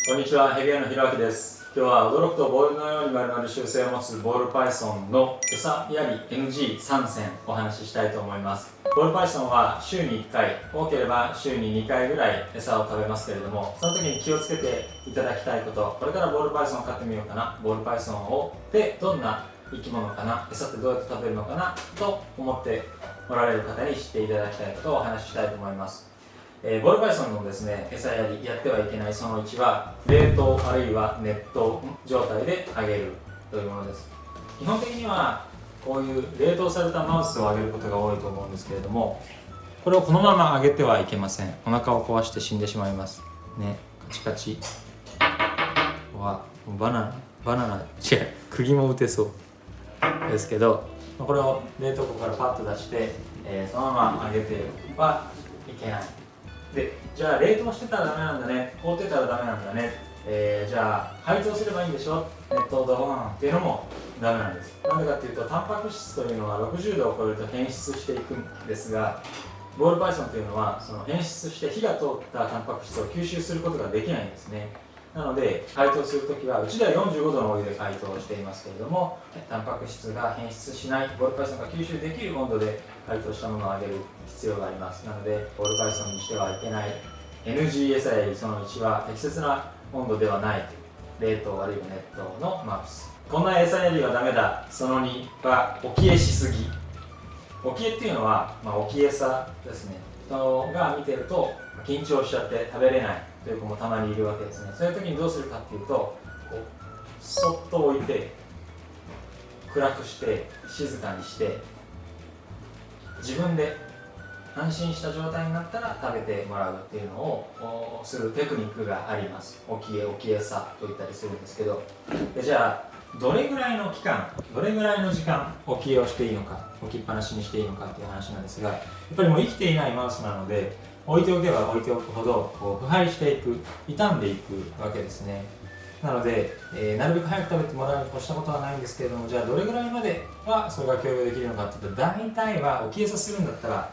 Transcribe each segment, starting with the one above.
こんにちは、ヘビ屋のひろあきです。今日は驚くとボールのように丸々習性を持つボールパイソンの餌やり NG3 選お話ししたいと思います。ボールパイソンは週に1回、多ければ週に2回ぐらい餌を食べますけれども、その時に気をつけていただきたいこと、これからボールパイソンを飼ってみようかな、ボールパイソンでどんな生き物かな、餌ってどうやって食べるのかなと思っておられる方に知っていただきたいことをお話ししたいと思います。ボールパイソンのですね、餌やりやってはいけないその1は冷凍あるいは熱湯状態であげるというものです。基本的にはこういう冷凍されたマウスをあげることが多いと思うんですけれども、これをこのままあげてはいけません。お腹を壊して死んでしまいますね。カチカチはバナナ違う、釘も打てそうですけど、これを冷凍庫からパッと出して、そのままあげてはいけない。で、じゃあ冷凍してたらダメなんだね、凍ってたらダメなんだね、じゃあ解凍すればいいんでしょ、熱湯ドーンっていうのもダメなんです。なんでかっていうと、タンパク質というのは60度を超えると変質していくんですが、ボールパイソンというのはその変質して火が通ったタンパク質を吸収することができないんですね。なので解凍するときは、うちでは45度のお湯で解凍していますけれども、タンパク質が変質しない、ボールパイソンが吸収できる温度で解凍したものをあげる必要があります。なのでボールパイソンにしてはいけない NG 餌やりその1は、適切な温度ではない冷凍あるいは熱湯のマウス。こんな餌やりはダメだその2は、沖えしすぎ。沖えっていうのは、沖餌ですね。人が見てると緊張しちゃって食べれないという子もたまにいるわけですね。そういう時にどうするかっていうと、こうそっと置いて暗くして静かにして、自分で安心した状態になったら食べてもらうっていうのをするテクニックがあります。沖餌と言ったりするんですけど、じゃあどれぐらいの期間、どれぐらいの時間置きをしていいのか、置きっぱなしにしていいのかっていう話なんですが、やっぱりもう生きていないマウスなので、置いておけば置いておくほど腐敗していく、傷んでいくわけですね。なので、なるべく早く食べてもらうに越したことはないんですけれども、じゃあどれぐらいまではそれが許容できるのかっていうと、大体は置き餌するんだったら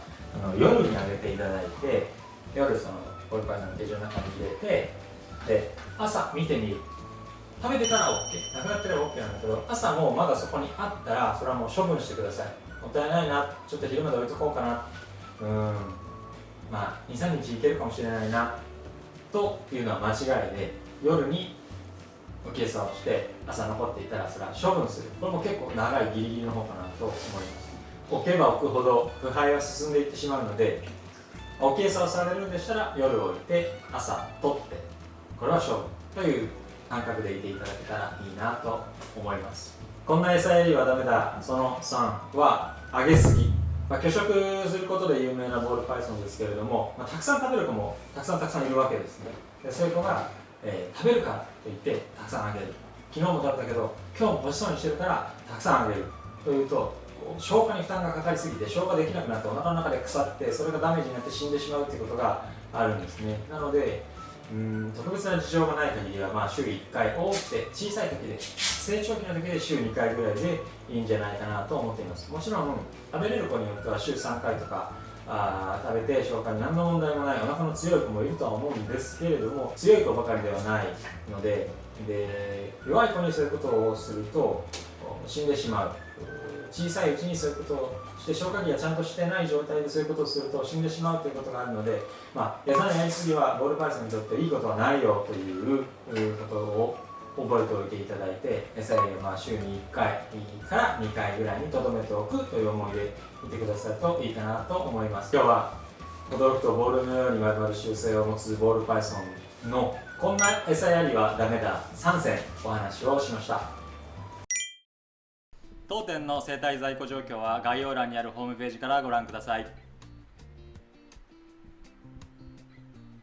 夜にあげていただいて、夜そのボールパイソンのケージの中に入れて、で朝見てみる。食べてから OK、 なくなってれば OK なんだけど、朝もうまだそこにあったらそれはもう処分してください。もったいないな、ちょっと昼まで置いとこうかな、23日いけるかもしれないなというのは間違いで、夜に置き餌をして朝残っていたらそれは処分する。これも結構長いギリギリの方かなと思います。置けば置くほど腐敗は進んでいってしまうので、置き餌をされるんでしたら夜置いて朝取って、これは処分という感覚でいていただけたらいいなと思います。こんな餌やりはダメだその3は、あげすぎ。拒食することで有名なボールパイソンですけれども、たくさん食べる子もたくさんいるわけですね。でそういう子が、食べるからと言ってたくさんあげる。昨日も食べたけど今日も欲しそうにしてるからたくさんあげるというと、消化に負担がかかりすぎて消化できなくなってお腹の中で腐って、それがダメージになって死んでしまうということがあるんですね。なので特別な事情がない限りは、週1回、多くて小さい時で、成長期の時で週2回ぐらいでいいんじゃないかなと思っています。もちろん食べれる子によっては週3回とか食べて消化に何の問題もないお腹の強い子もいるとは思うんですけれども、強い子ばかりではないので、弱い子にそういうことをすると死んでしまう。小さいうちにそういうことをして消化器がちゃんとしてない状態でそういうことをすると死んでしまうということがあるので、餌のやりすぎはボールパイソンにとっていいことはないよということを覚えておいていただいて、餌やりは週に1回から2回ぐらいにとどめておくという思いでいてくださるといいかなと思います。今日は驚くとボールのように丸々習性を持つボールパイソンのこんな餌やりはダメだ3選お話をしました。当店の生態在庫状況は概要欄にあるホームページからご覧ください。